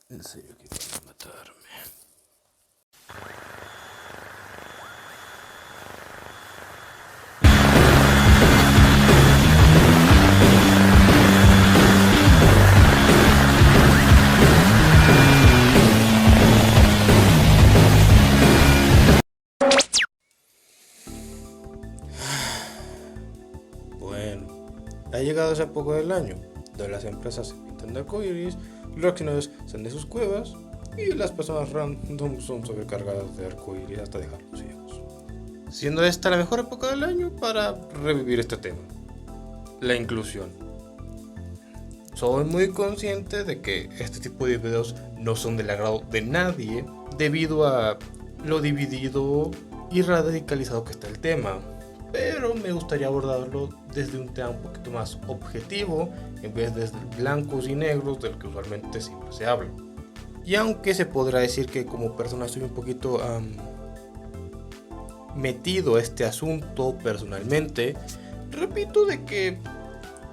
En serio que van a matarme. Bueno, ha llegado esa época del año, donde las empresas se pintan de arcoíris, los accionarios salen de sus cuevas y las personas random son sobrecargadas de arcoíris hasta dejarlos ciegos. Siendo esta la mejor época del año para revivir este tema, la inclusión. Soy muy consciente de que este tipo de videos no son del agrado de nadie debido a lo dividido y radicalizado que está el tema, pero me gustaría abordarlo desde un tema un poquito más objetivo en vez de desde blancos y negros del que usualmente siempre se habla. Y aunque se podrá decir que como persona estoy un poquito metido a este asunto personalmente, repito de que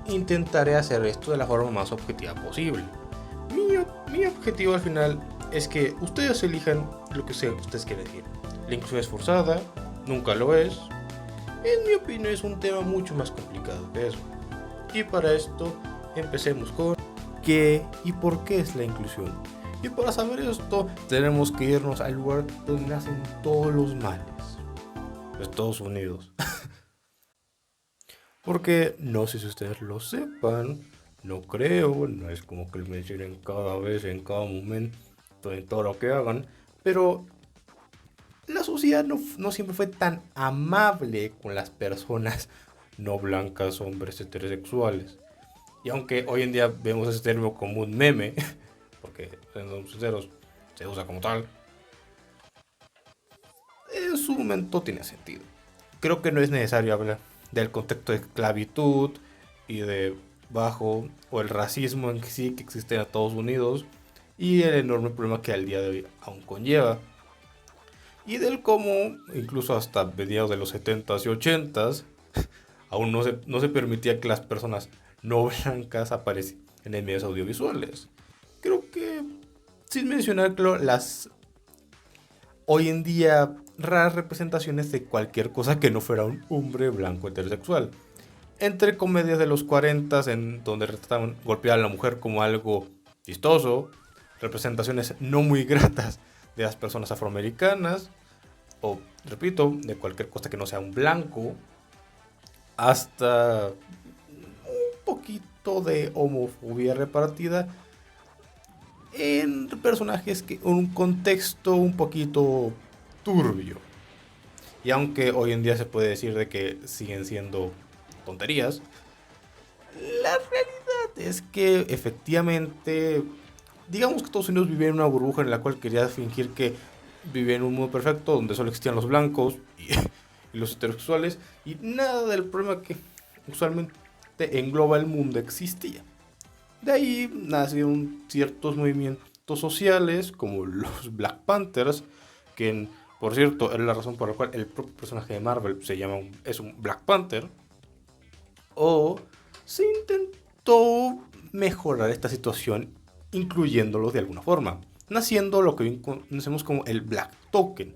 intentaré hacer esto de la forma más objetiva posible. Mi objetivo al final es que ustedes elijan lo que ustedes quieren decir. La inclusión es forzada, nunca lo es. En mi opinión es un tema mucho más complicado que eso. Y para esto empecemos con ¿qué y por qué es la inclusión? Y para saber esto tenemos que irnos al lugar donde nacen todos los males, Estados Unidos. Porque no sé si ustedes lo sepan, no creo, no es como que lo mencionen cada vez, en cada momento, en todo lo que hagan, pero la sociedad no siempre fue tan amable con las personas no blancas, hombres heterosexuales. Y aunque hoy en día vemos ese término como un meme, porque siendo sinceros, se usa como tal, en su momento tiene sentido. Creo que no es necesario hablar del contexto de esclavitud y de bajo o el racismo en sí que existe en Estados Unidos y el enorme problema que al día de hoy aún conlleva. Y del cómo, incluso hasta mediados de los 70s y 80s, aún no se permitía que las personas no blancas aparecieran en medios audiovisuales. Creo que, sin mencionar claro, las hoy en día raras representaciones de cualquier cosa que no fuera un hombre blanco heterosexual. Entre comedias de los 40 en donde retrataban golpear a la mujer como algo chistoso, representaciones no muy gratas de las personas afroamericanas, o repito, de cualquier cosa que no sea un blanco, hasta un poquito de homofobia repartida en personajes que en un contexto un poquito turbio. Y aunque hoy en día se puede decir de que siguen siendo tonterías, la realidad es que efectivamente, digamos que Estados Unidos vivía en una burbuja en la cual quería fingir que vivía en un mundo perfecto donde solo existían los blancos y los heterosexuales y nada del problema que usualmente engloba el mundo existía. De ahí nacieron ciertos movimientos sociales como los Black Panthers, que por cierto es la razón por la cual el propio personaje de Marvel es un Black Panther. O se intentó mejorar esta situación incluyéndolos de alguna forma, naciendo lo que hoy conocemos como el Black Token.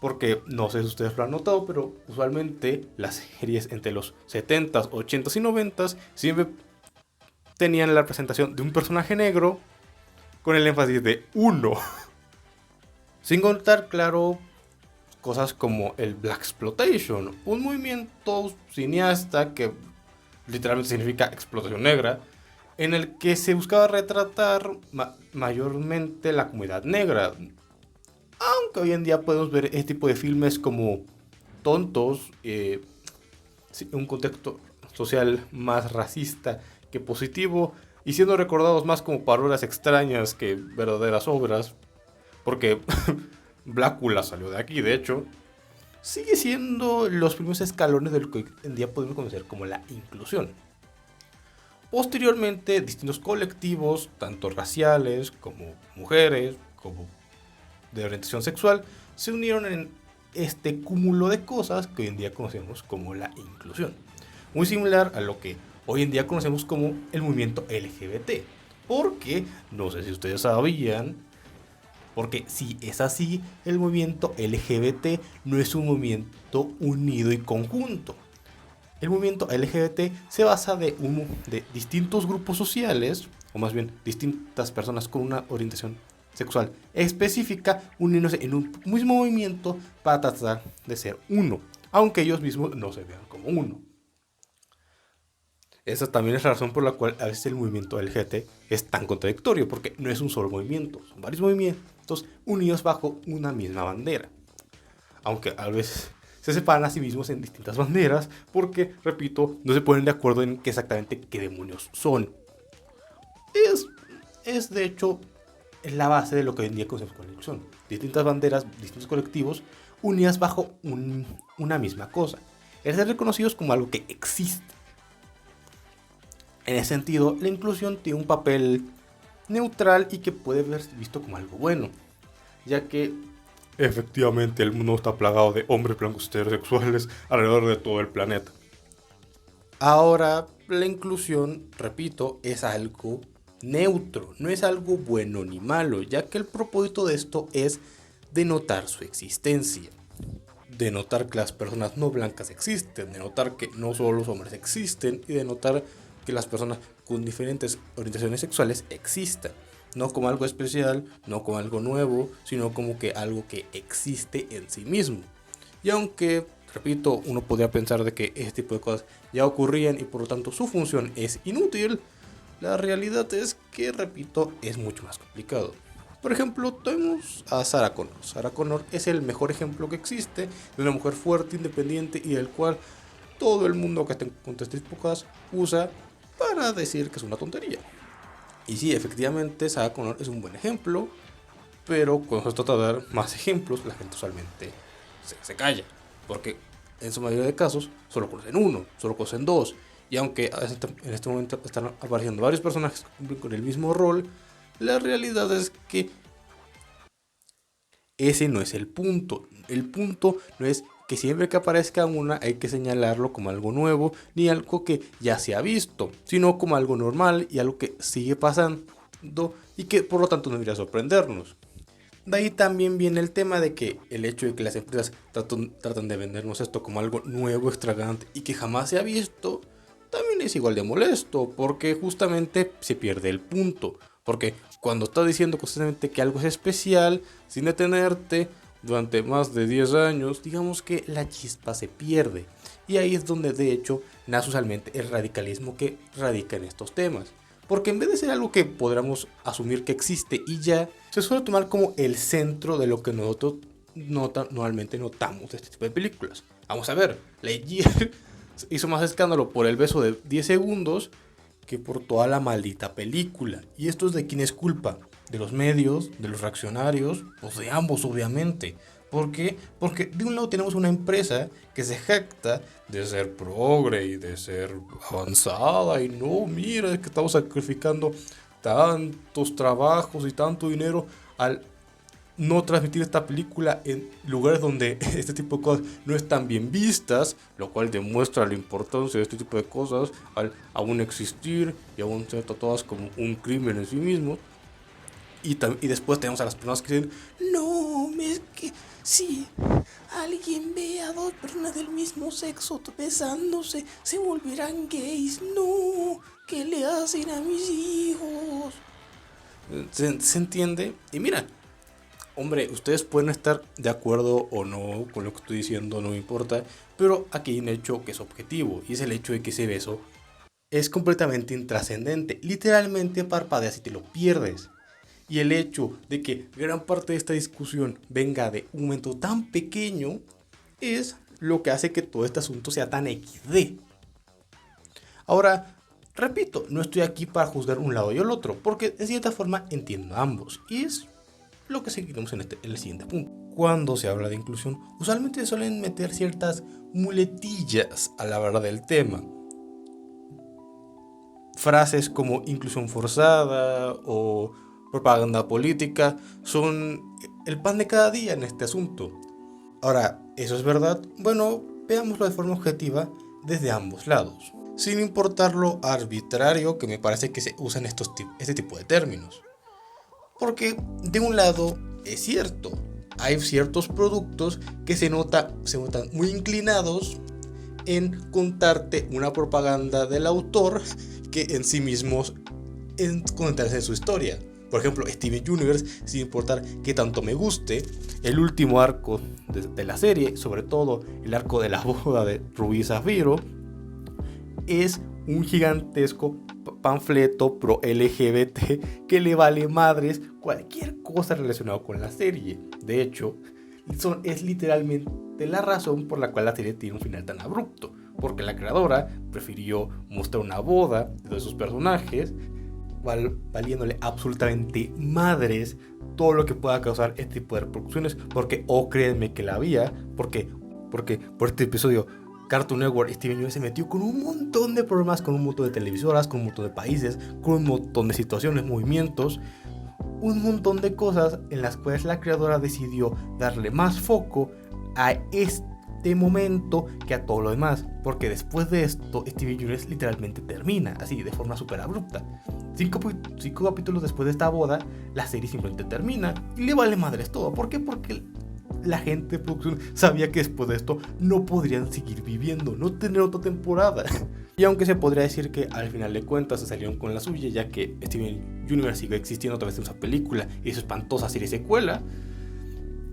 Porque no sé si ustedes lo han notado, pero usualmente las series entre los 70s, 80s y 90s siempre tenían la presentación de un personaje negro con el énfasis de uno. Sin contar, claro, cosas como el Black Exploitation, un movimiento cineasta que literalmente significa explotación negra, en el que se buscaba retratar mayormente la comunidad negra. Aunque hoy en día podemos ver este tipo de filmes como tontos, un contexto social más racista que positivo, y siendo recordados más como parodias extrañas que verdaderas obras, porque Blácula salió de aquí, de hecho, sigue siendo los primeros escalones de lo que hoy en día podemos conocer como la inclusión. Posteriormente, distintos colectivos, tanto raciales como mujeres, como de orientación sexual, se unieron en este cúmulo de cosas que hoy en día conocemos como la inclusión. Muy similar a lo que hoy en día conocemos como el movimiento LGBT. Porque, no sé si ustedes sabían, porque si es así, el movimiento LGBT no es un movimiento unido y conjunto. El movimiento LGBT se basa de distintos grupos sociales, o más bien distintas personas con una orientación sexual específica, uniéndose en un mismo movimiento para tratar de ser uno, aunque ellos mismos no se vean como uno. Esa también es la razón por la cual a veces el movimiento LGBT es tan contradictorio, porque no es un solo movimiento, son varios movimientos unidos bajo una misma bandera. Aunque a veces se separan a sí mismos en distintas banderas, porque, repito, no se ponen de acuerdo en qué exactamente qué demonios son. Es de hecho la base de lo que hoy en día conocemos como inclusión. Distintas banderas, distintos colectivos unidas bajo una misma cosa. El ser reconocidos como algo que existe. En ese sentido, la inclusión tiene un papel neutral y que puede verse visto como algo bueno, ya que efectivamente el mundo está plagado de hombres blancos heterosexuales alrededor de todo el planeta. Ahora, la inclusión, repito, es algo neutro, no es algo bueno ni malo, ya que el propósito de esto es denotar su existencia, denotar que las personas no blancas existen, denotar que no solo los hombres existen y denotar que las personas con diferentes orientaciones sexuales existan. No como algo especial, no como algo nuevo, sino como que algo que existe en sí mismo. Y aunque, repito, uno podría pensar de que este tipo de cosas ya ocurrían y por lo tanto su función es inútil, la realidad es que, repito, es mucho más complicado. Por ejemplo, tenemos a Sarah Connor. Sarah Connor es el mejor ejemplo que existe de una mujer fuerte, independiente y del cual todo el mundo que está en contextos épocas usa para decir que es una tontería. Y sí, efectivamente, Sarah Connor es un buen ejemplo, pero cuando se trata de dar más ejemplos, la gente usualmente se calla. Porque en su mayoría de casos solo conocen uno, solo conocen dos. Y aunque en este momento están apareciendo varios personajes con el mismo rol, la realidad es que ese no es el punto. El punto no es que siempre que aparezca una hay que señalarlo como algo nuevo ni algo que ya se ha visto, sino como algo normal y algo que sigue pasando y que por lo tanto no debería sorprendernos. De ahí también viene el tema de que el hecho de que las empresas tratan de vendernos esto como algo nuevo, extravagante y que jamás se ha visto, también es igual de molesto, porque justamente se pierde el punto. Porque cuando estás diciendo constantemente que algo es especial, sin detenerte durante más de 10 años, digamos que la chispa se pierde. Y ahí es donde de hecho nace usualmente el radicalismo que radica en estos temas. Porque en vez de ser algo que podamos asumir que existe y ya, se suele tomar como el centro de lo que nosotros normalmente notamos de este tipo de películas. Vamos a ver, Lightyear hizo más escándalo por el beso de 10 segundos que por toda la maldita película. ¿Y esto es de quién es culpa? ¿De los medios? ¿De los reaccionarios? Pues de ambos, obviamente. ¿Por qué? Porque de un lado tenemos una empresa que se jacta de ser progre y de ser avanzada y no, mira, es que estamos sacrificando tantos trabajos y tanto dinero al no transmitir esta película en lugares donde este tipo de cosas no están bien vistas, lo cual demuestra la importancia de este tipo de cosas al aún existir y aún ser tratadas como un crimen en sí mismo. Y después tenemos a las personas que dicen, no, es que si alguien ve a dos personas del mismo sexo besándose, se volverán gays. No, ¿qué le hacen a mis hijos? ¿Se entiende? Y mira, hombre, ustedes pueden estar de acuerdo o no con lo que estoy diciendo, no me importa, pero aquí hay un hecho que es objetivo, y es el hecho de que ese beso es completamente intrascendente. Literalmente parpadeas y te lo pierdes. Y el hecho de que gran parte de esta discusión venga de un momento tan pequeño es lo que hace que todo este asunto sea tan XD. Ahora, repito, no estoy aquí para juzgar un lado y el otro, porque de cierta forma entiendo a ambos. Y es lo que seguiremos en el siguiente punto. Cuando se habla de inclusión, usualmente suelen meter ciertas muletillas a la hora del tema. Frases como inclusión forzada o propaganda política son el pan de cada día en este asunto. Ahora, ¿eso es verdad? Bueno, veámoslo de forma objetiva desde ambos lados. sin importar lo arbitrario que me parece que se usan este tipo de términos. Porque de un lado es cierto, hay ciertos productos que se notan muy inclinados en contarte una propaganda del autor que en sí mismos en contarse su historia. Por ejemplo, Steven Universe, sin importar que tanto me guste, el último arco de la serie, sobre todo el arco de la boda de Rubí y Zafiro, es un gigantesco panfleto pro LGBT que le vale madres cualquier cosa relacionada con la serie. De hecho, es literalmente la razón por la cual la serie tiene un final tan abrupto, porque la creadora prefirió mostrar una boda de sus personajes valiéndole absolutamente madres todo lo que pueda causar este tipo de repercusiones, porque créanme que la había, porque por este episodio Cartoon Network, Steven Universe se metió con un montón de problemas, con un montón de televisoras, con un montón de países, con un montón de situaciones, movimientos, un montón de cosas en las cuales la creadora decidió darle más foco a este momento que a todo lo demás, porque después de esto Steven Universe literalmente termina, así de forma súper abrupta. 5 capítulos después de esta boda, la serie simplemente termina y le vale madres todo. ¿Por qué? Porque la gente de producción sabía que después de esto no podrían seguir viviendo, no tener otra temporada. Y aunque se podría decir que al final de cuentas se salieron con la suya, ya que Steven Universe sigue existiendo a través de esa película y su espantosa serie secuela,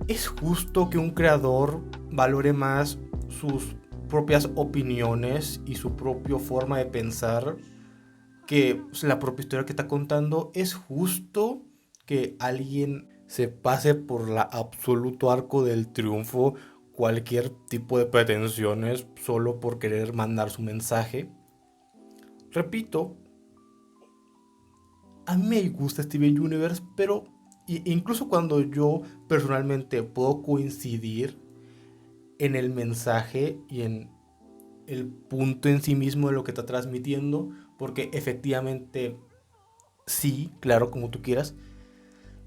es justo que un creador valore más sus propias opiniones y su propia forma de pensar que la propia historia que está contando. Es justo que alguien se pase por la absoluto arco del triunfo cualquier tipo de pretensiones solo por querer mandar su mensaje. Repito, a mí me gusta Steven Universe, pero incluso cuando yo personalmente puedo coincidir en el mensaje y en el punto en sí mismo de lo que está transmitiendo, porque efectivamente sí, claro, como tú quieras,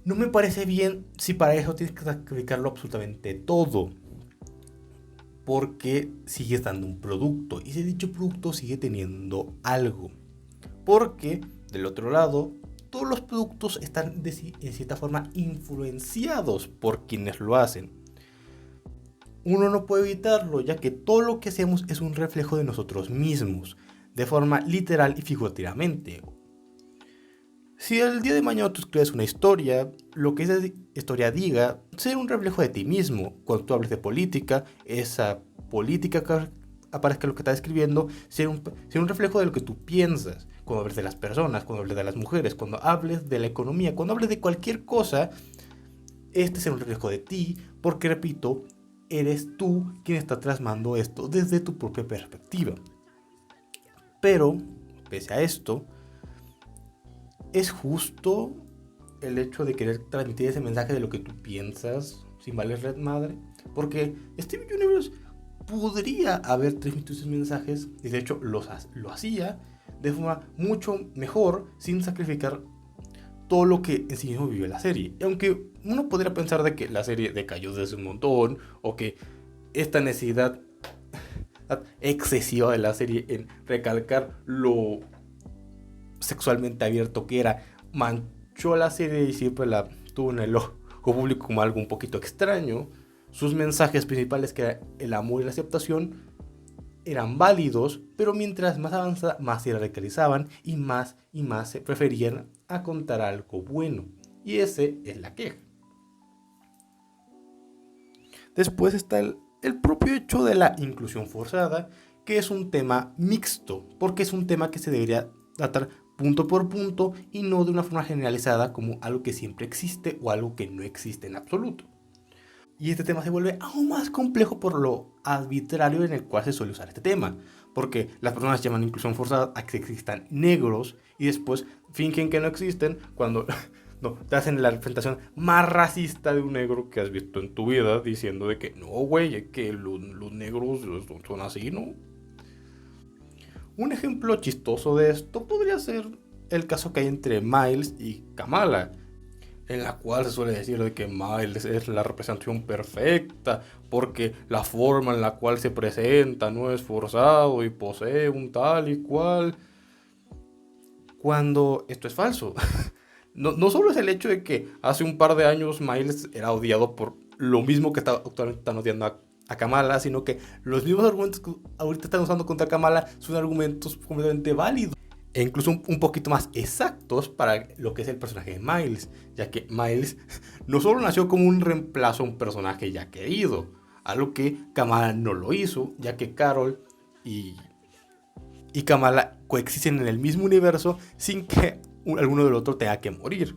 no me parece bien si para eso tienes que sacrificarlo absolutamente todo, porque sigues dando un producto y ese dicho producto sigue teniendo algo, porque del otro lado todos los productos están en cierta forma influenciados por quienes lo hacen. Uno no puede evitarlo, ya que todo lo que hacemos es un reflejo de nosotros mismos, de forma literal y figurativamente. Si el día de mañana tú escribes una historia, lo que esa historia diga será un reflejo de ti mismo. Cuando tú hables de política, esa política que aparezca lo que estás escribiendo será un reflejo de lo que tú piensas. Cuando hables de las personas, cuando hables de las mujeres, cuando hables de la economía, cuando hables de cualquier cosa, este será un reflejo de ti, porque repito, eres tú quien está plasmando esto desde tu propia perspectiva. Pero, pese a esto, es justo el hecho de querer transmitir ese mensaje de lo que tú piensas sin valer red madre, porque Steven Universe podría haber transmitido esos mensajes y de hecho lo hacía de forma mucho mejor sin sacrificar todo lo que en sí mismo vivió la serie. Y aunque uno podría pensar de que la serie decayó desde un montón o que esta necesidad excesiva de la serie en recalcar lo sexualmente abierto que era manchó la serie y siempre la tuvo en el ojo público como algo un poquito extraño, sus mensajes principales, que era el amor y la aceptación, eran válidos, pero mientras más avanzaba, más se radicalizaban y más se preferían a contar algo bueno. Y ese es la queja. Después está el propio hecho de la inclusión forzada, que es un tema mixto, porque es un tema que se debería tratar punto por punto y no de una forma generalizada como algo que siempre existe o algo que no existe en absoluto. Y este tema se vuelve aún más complejo por lo arbitrario en el cual se suele usar este tema, porque las personas llaman inclusión forzada a que existan negros y después fingen que no existen cuando no, te hacen la representación más racista de un negro que has visto en tu vida, diciendo de que no, güey, es que los negros son así, ¿no? Un ejemplo chistoso de esto podría ser el caso que hay entre Miles y Kamala. en la cual se suele decir de que Miles es la representación perfecta, porque la forma en la cual se presenta no es forzado y posee un tal y cual, cuando esto es falso. No solo es el hecho de que hace un par de años Miles era odiado por lo mismo que actualmente están odiando a Kamala, sino que los mismos argumentos que ahorita están usando contra Kamala son argumentos completamente válidos e incluso un poquito más exactos para lo que es el personaje de Miles, ya que Miles no solo nació como un reemplazo a un personaje ya querido, algo que Kamala no lo hizo, ya que Carol y Kamala coexisten en el mismo universo sin que alguno del otro tenga que morir.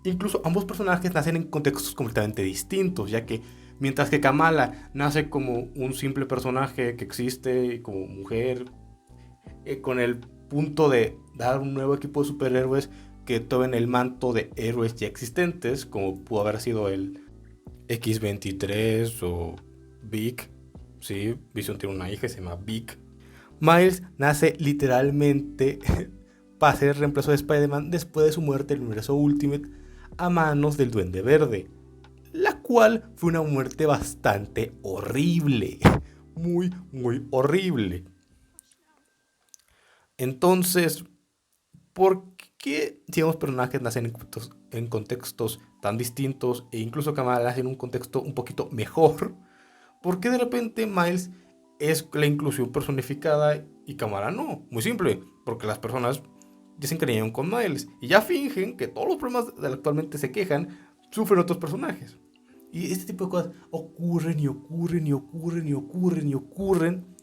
Incluso ambos personajes nacen en contextos completamente distintos, ya que mientras que Kamala nace como un simple personaje que existe como mujer, con el punto de dar un nuevo equipo de superhéroes que tomen el manto de héroes ya existentes, como pudo haber sido el X-23 o Vic. Sí, Vision tiene una hija, se llama Vic. Miles nace literalmente para ser el reemplazo de Spider-Man después de su muerte en el universo Ultimate a manos del Duende Verde, la cual fue una muerte bastante horrible, muy horrible. Entonces, ¿por qué si ambos personajes nacen en contextos tan distintos e incluso Kamala nace en un contexto un poquito mejor? ¿Por qué de repente Miles es la inclusión personificada y Kamala no? Muy simple, porque las personas ya se encariñaron con Miles y ya fingen que todos los problemas de los que actualmente se quejan sufren otros personajes. Y este tipo de cosas ocurren y ocurren y ocurren y ocurren y ocurren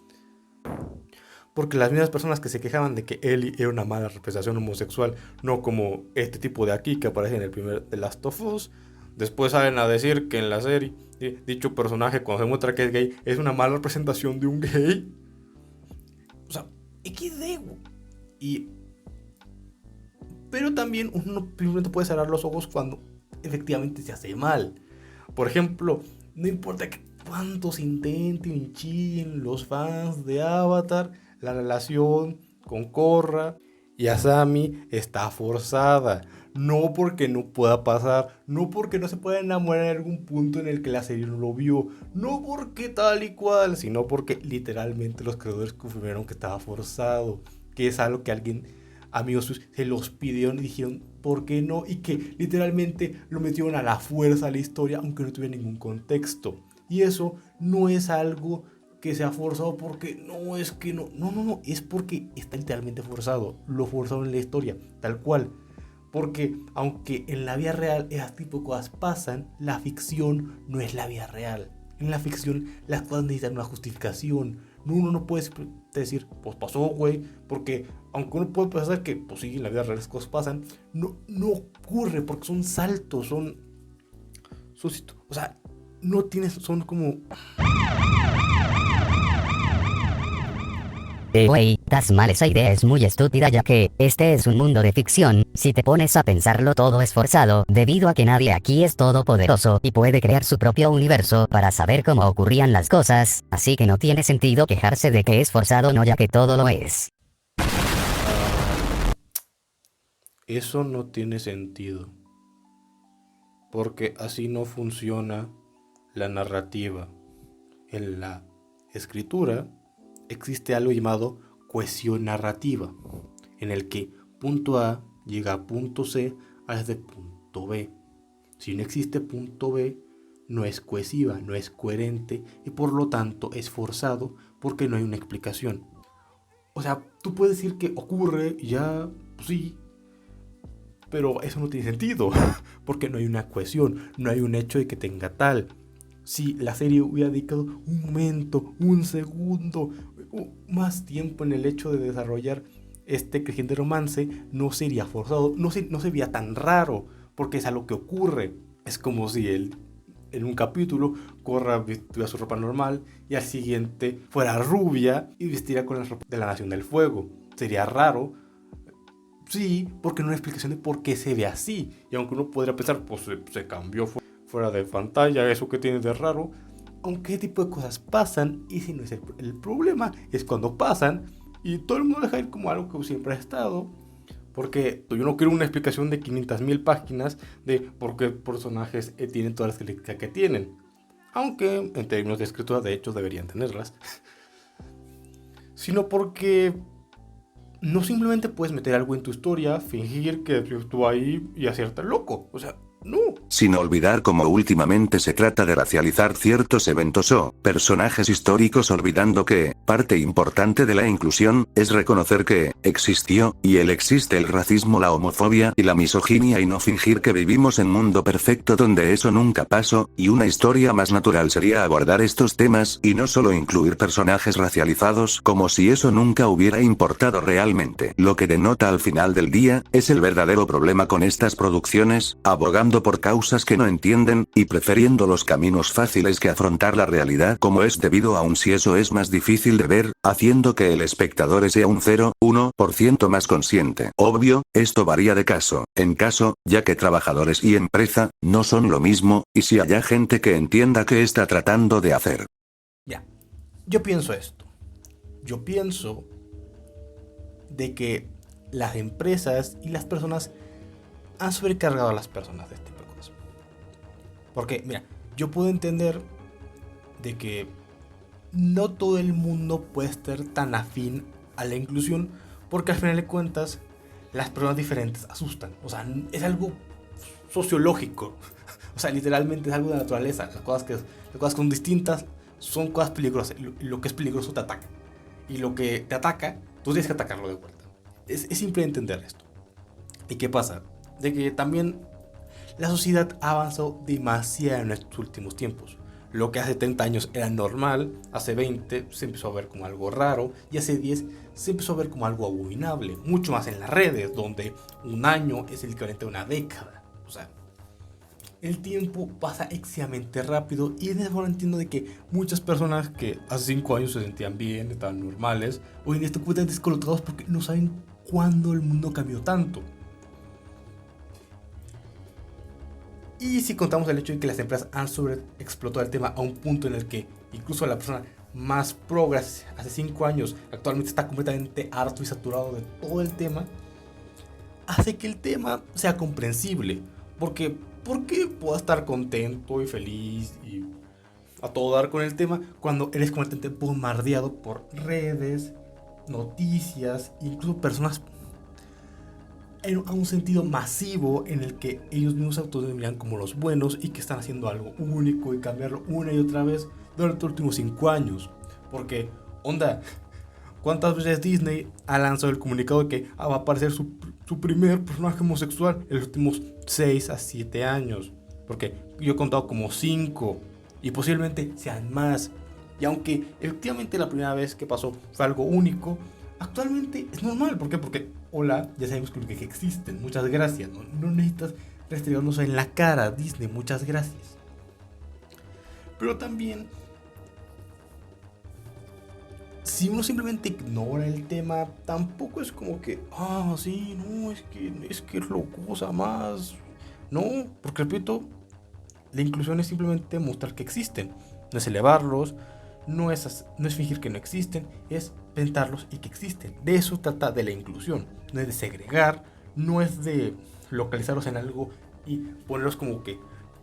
porque las mismas personas que se quejaban de que Ellie era una mala representación homosexual, no como este tipo de aquí que aparece en el primer The Last of Us, después salen a decir que en la serie dicho personaje cuando se muestra que es gay es una mala representación de un gay. O sea, XD. Y pero también uno simplemente puede cerrar los ojos cuando efectivamente se hace mal. Por ejemplo, no importa cuántos intenten y chillen los fans de Avatar, la relación con Korra y Asami está forzada. No porque no pueda pasar, no porque no se pueda enamorar en algún punto en el que la serie no lo vio, no porque tal y cual, sino porque literalmente los creadores confirmaron que estaba forzado, que es algo que alguien, amigos suyos, se los pidieron y dijeron ¿por qué no? Y que literalmente lo metieron a la fuerza a la historia aunque no tuviera ningún contexto. Y eso no es algo que sea forzado porque no es que no, es porque está literalmente forzado, lo forzaron en la historia, tal cual. Porque aunque en la vida real ese tipo de cosas pasan, la ficción no es la vida real. En la ficción las cosas necesitan una justificación. Uno no puede decir, pues pasó, güey, porque aunque uno puede pensar que, pues sí, en la vida real las cosas pasan, no ocurre porque son saltos, o sea, no tienes, son como... Güey, estás mal, esa idea es muy estúpida ya que, este es un mundo de ficción, si te pones a pensarlo todo es forzado, debido a que nadie aquí es todopoderoso y puede crear su propio universo para saber cómo ocurrían las cosas, así que no tiene sentido quejarse de que es forzado no ya que todo lo es. Eso no tiene sentido, porque así no funciona la narrativa. En la escritura existe algo llamado cohesión narrativa, en el que punto A llega a punto C desde punto B. Si no existe punto B, no es cohesiva, no es coherente y por lo tanto es forzado porque no hay una explicación. O sea, tú puedes decir que ocurre y ya, pues sí, pero eso no tiene sentido porque no hay una cohesión, no hay un hecho de que tenga tal. Si la serie hubiera dedicado un momento, un segundo, más tiempo en el hecho de desarrollar este creciente romance, no sería forzado, no sería tan raro, porque es algo que ocurre. Es como si él en un capítulo Korra vistiera su ropa normal y al siguiente fuera rubia y vistiera con la ropa de la Nación del Fuego. Sería raro, sí, porque no hay explicación de por qué se ve así. Y aunque uno podría pensar, pues se cambió fuera de pantalla, eso que tiene de raro. Aunque ese tipo de cosas pasan, y si no es el problema, es cuando pasan y todo el mundo deja ir como algo que siempre ha estado. Porque yo no quiero una explicación de 500,000 páginas de por qué personajes tienen todas las características que tienen. Aunque en términos de escritura de hecho deberían tenerlas. Sino porque no simplemente puedes meter algo en tu historia, fingir que tú ahí y hacerte loco. O sea, no. Sin olvidar cómo últimamente se trata de racializar ciertos eventos o personajes históricos, olvidando que parte importante de la inclusión es reconocer que existió y existe el racismo, la homofobia y la misoginia, y no fingir que vivimos en un mundo perfecto donde eso nunca pasó, y una historia más natural sería abordar estos temas y no solo incluir personajes racializados como si eso nunca hubiera importado realmente. Lo que denota al final del día es el verdadero problema con estas producciones, abogando por causas que no entienden, y prefiriendo los caminos fáciles que afrontar la realidad como es debido, aun si eso es más difícil de ver, haciendo que el espectador sea un 0,1% más consciente. Obvio, esto varía de caso en caso, ya que trabajadores y empresa no son lo mismo, y si haya gente que entienda qué está tratando de hacer. Ya, yo pienso esto. Yo pienso de que las empresas y las personas han sobrecargado a las personas de este tipo de cosas. Porque, mira, yo puedo entender de que no todo el mundo puede estar tan afín a la inclusión, porque al final de cuentas las personas diferentes asustan. O sea, es algo sociológico. O sea, literalmente es algo de la naturaleza. Las cosas que son distintas son cosas peligrosas. Y lo que es peligroso te ataca. Y lo que te ataca, tú tienes que atacarlo de vuelta. Es simple entender esto. ¿Y qué pasa? De que también la sociedad avanzó demasiado en estos últimos tiempos. Lo que hace 30 años era normal, hace 20 se empezó a ver como algo raro, y hace 10 se empezó a ver como algo abominable. Mucho más en las redes, donde un año es el equivalente a una década. O sea, el tiempo pasa excesivamente rápido, y en ese momento entiendo de que muchas personas que hace 5 años se sentían bien, estaban normales, hoy en día están completamente descolocados porque no saben cuándo el mundo cambió tanto. Y si contamos el hecho de que las empresas han sobreexplotado el tema a un punto en el que incluso la persona más progres hace 5 años actualmente está completamente harto y saturado de todo el tema, hace que el tema sea comprensible. Porque, ¿por qué puedo estar contento y feliz y a todo dar con el tema cuando eres completamente bombardeado por redes, noticias, incluso personas a un sentido masivo en el que ellos mismos se autodenominan como los buenos y que están haciendo algo único y cambiarlo una y otra vez durante los últimos 5 años? Porque, onda, ¿cuántas veces Disney ha lanzado el comunicado de que va a aparecer su primer personaje homosexual en los últimos 6 a 7 años? Porque yo he contado como 5 y posiblemente sean más. Y aunque efectivamente la primera vez que pasó fue algo único, actualmente es normal. ¿Por qué? Porque, hola, ya sabemos que existen. Muchas gracias. No necesitas restregárnoslo en la cara, Disney. Muchas gracias. Pero también, si uno simplemente ignora el tema, tampoco es como que, sí, no, es que es lo cosa más. No, porque repito, la inclusión es simplemente mostrar que existen. No es elevarlos, no es fingir que no existen, es pensarlos y que existen. De eso trata de la inclusión. No es de segregar, no es de localizarlos en algo y ponerlos como que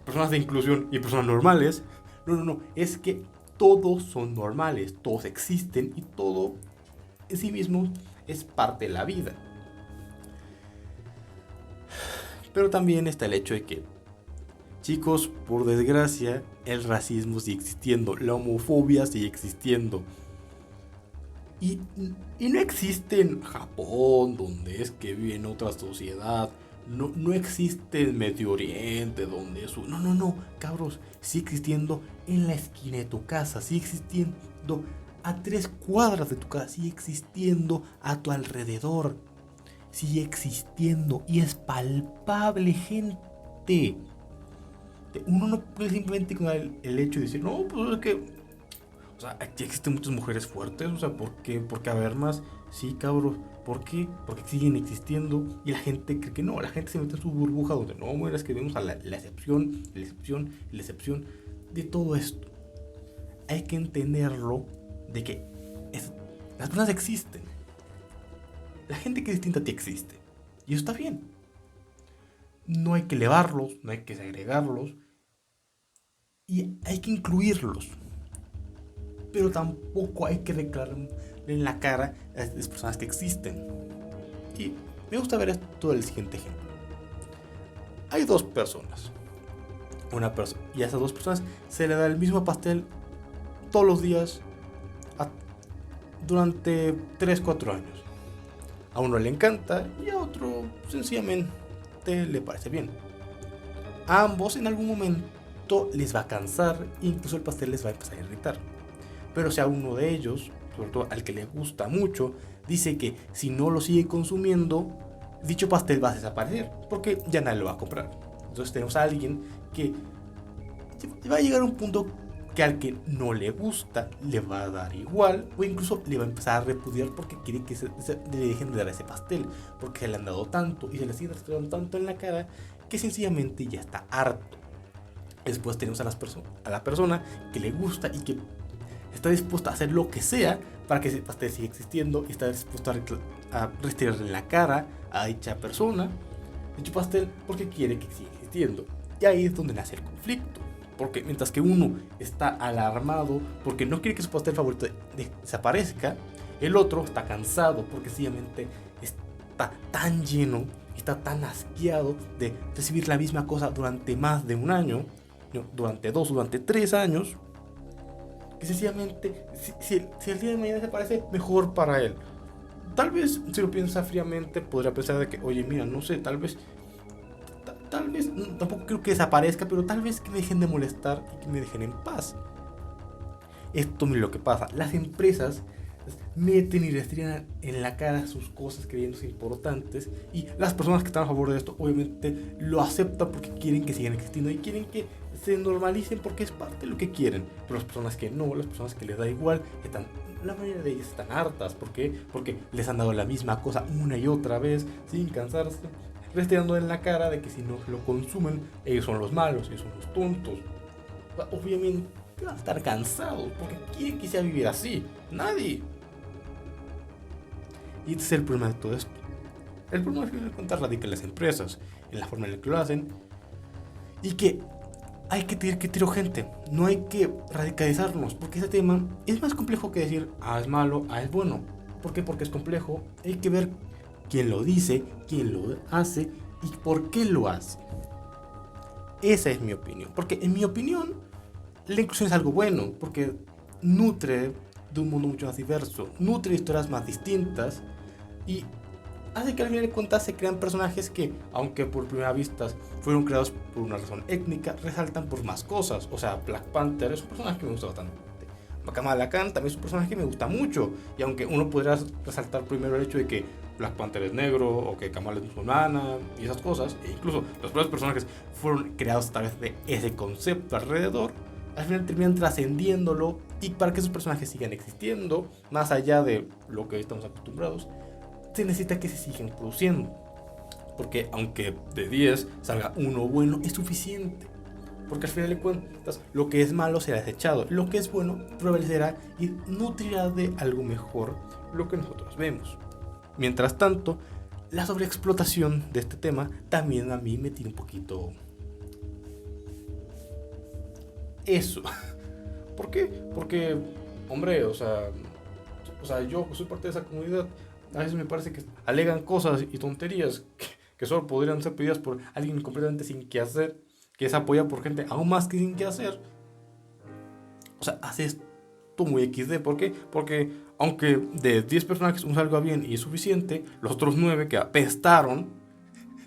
personas de inclusión y personas normales. No, es que todos son normales, todos existen y todo en sí mismo es parte de la vida. Pero también está el hecho de que, chicos, por desgracia, el racismo sigue existiendo, la homofobia sigue existiendo. Y no existe en Japón, donde es que vive en otra sociedad. No existe en Medio Oriente, donde eso. No, cabros. Sigue existiendo en la esquina de tu casa. Sigue existiendo a 3 cuadras de tu casa. Sigue existiendo a tu alrededor. Sigue existiendo y es palpable, gente. Uno no puede simplemente con el hecho de decir, no, pues es que, o sea, aquí existen muchas mujeres fuertes, o sea, ¿por qué haber más? Sí, cabros, ¿por qué? Porque siguen existiendo y la gente cree que no, la gente se mete en su burbuja donde no, bueno, es que vemos a la excepción de todo esto. Hay que entenderlo de que las personas existen. La gente que es distinta a ti existe. Y eso está bien. No hay que elevarlos, no hay que segregarlos. Y hay que incluirlos. Pero tampoco hay que declararle en la cara a las personas que existen. Y me gusta ver esto del siguiente ejemplo. Hay dos personas. Una persona. Y a esas dos personas se le da el mismo pastel todos los días durante 3-4 años. A uno le encanta y a otro sencillamente le parece bien. A ambos en algún momento les va a cansar e incluso el pastel les va a empezar a irritar. Pero si a uno de ellos, sobre todo al que le gusta mucho, dice que si no lo sigue consumiendo, dicho pastel va a desaparecer porque ya nadie lo va a comprar. Entonces tenemos a alguien que va a llegar a un punto que al que no le gusta le va a dar igual, o incluso le va a empezar a repudiar porque quiere que le dejen de dar ese pastel, porque se le han dado tanto y se le sigue dando tanto en la cara que sencillamente ya está harto. Después tenemos a la persona que le gusta y que está dispuesta a hacer lo que sea para que ese pastel siga existiendo y está dispuesto a retirarle la cara a dicha persona, dicho pastel, porque quiere que siga existiendo. Y ahí es donde nace el conflicto. Porque mientras que uno está alarmado porque no quiere que su pastel favorito desaparezca, el otro está cansado porque sencillamente está tan lleno, está tan asqueado de recibir la misma cosa durante más de un año, durante 2, durante 3 años, que sencillamente, si el día de mañana desaparece, mejor para él. Tal vez, si lo piensa fríamente, podría pensar de que, oye, mira, no sé, tal vez, tampoco creo que desaparezca, pero tal vez que me dejen de molestar y que me dejen en paz. Esto es lo que pasa. Las empresas meten y restringen en la cara sus cosas creyéndose importantes, y las personas que están a favor de esto obviamente lo aceptan porque quieren que sigan existiendo y quieren que se normalicen porque es parte de lo que quieren. Pero las personas que no, las personas que les da igual, la mayoría de ellas están hartas. ¿Por qué? Porque les han dado la misma cosa una y otra vez sin cansarse, restregando en la cara de que si no lo consumen, ellos son los malos, ellos son los tontos. Obviamente van a estar cansados porque quieren que sea vivir así. Nadie. Y este es el problema de todo esto. El problema al final de cuentas radica en las empresas, en la forma en la que lo hacen, y que hay que tener criterio, gente. No hay que radicalizarnos, porque ese tema es más complejo que decir es malo, es bueno. ¿Por qué? Porque es complejo. Hay que ver quién lo dice, quién lo hace y por qué lo hace. Esa es mi opinión. Porque en mi opinión, la inclusión es algo bueno, porque nutre de un mundo mucho más diverso, nutre historias más distintas y hace que al final de cuentas se crean personajes que, aunque por primera vista fueron creados por una razón étnica, resaltan por más cosas. O sea, Black Panther es un personaje que me gusta bastante. Kamala Khan también es un personaje que me gusta mucho, y aunque uno podría resaltar primero el hecho de que Black Panther es negro o que Kamala es musulmana y esas cosas, e incluso los propios personajes fueron creados a través de ese concepto alrededor, al final terminan trascendiéndolo, y para que esos personajes sigan existiendo, más allá de lo que estamos acostumbrados, se necesita que se sigan produciendo. Porque aunque de 10 salga uno bueno, es suficiente. Porque al final de cuentas, lo que es malo será desechado, lo que es bueno prevalecerá y nutrirá de algo mejor lo que nosotros vemos. Mientras tanto, la sobreexplotación de este tema también a mí me tiene un poquito eso. ¿Por qué? Porque, hombre, o sea, yo soy parte de esa comunidad. A veces me parece que alegan cosas y tonterías que solo podrían ser pedidas por alguien completamente sin qué hacer, que es apoyado por gente aún más que sin qué hacer. O sea, hace esto muy XD. ¿Por qué? Porque aunque de 10 personajes uno salga bien y es suficiente, los otros 9 que apestaron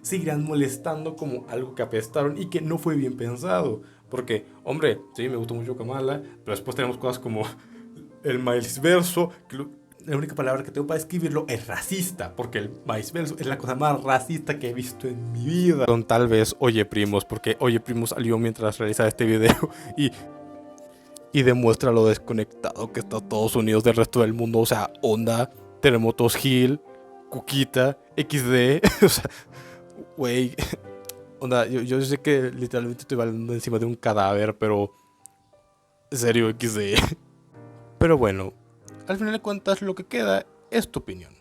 seguirán molestando como algo que apestaron y que no fue bien pensado. Porque, hombre, sí, me gustó mucho Kamala, pero después tenemos cosas como el maízverso, que la única palabra que tengo para escribirlo es racista, porque el maízverso es la cosa más racista que he visto en mi vida. Son tal vez Oye Primos, porque Oye Primos salió mientras realizaba este video y demuestra lo desconectado que está Estados Unidos del resto del mundo. O sea, onda, terremotos Hill, Cuquita, XD, o sea, güey, onda, yo sé que literalmente estoy bailando encima de un cadáver, pero en serio, XD. Pero bueno, al final de cuentas lo que queda es tu opinión.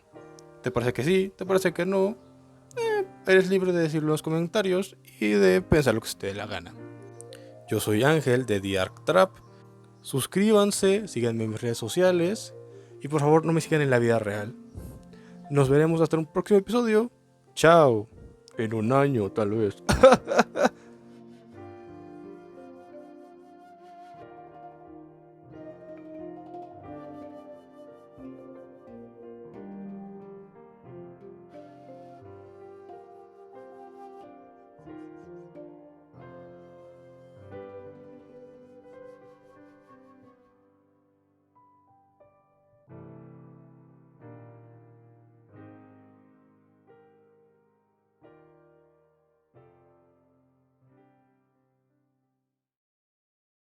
¿Te parece que sí? ¿Te parece que no? eres libre de decirlo en los comentarios y de pensar lo que se te dé la gana. Yo soy Ángel de The Arc Trap. Suscríbanse, síganme en mis redes sociales y por favor no me sigan en la vida real. Nos veremos hasta un próximo episodio. Chao. En un año, tal vez.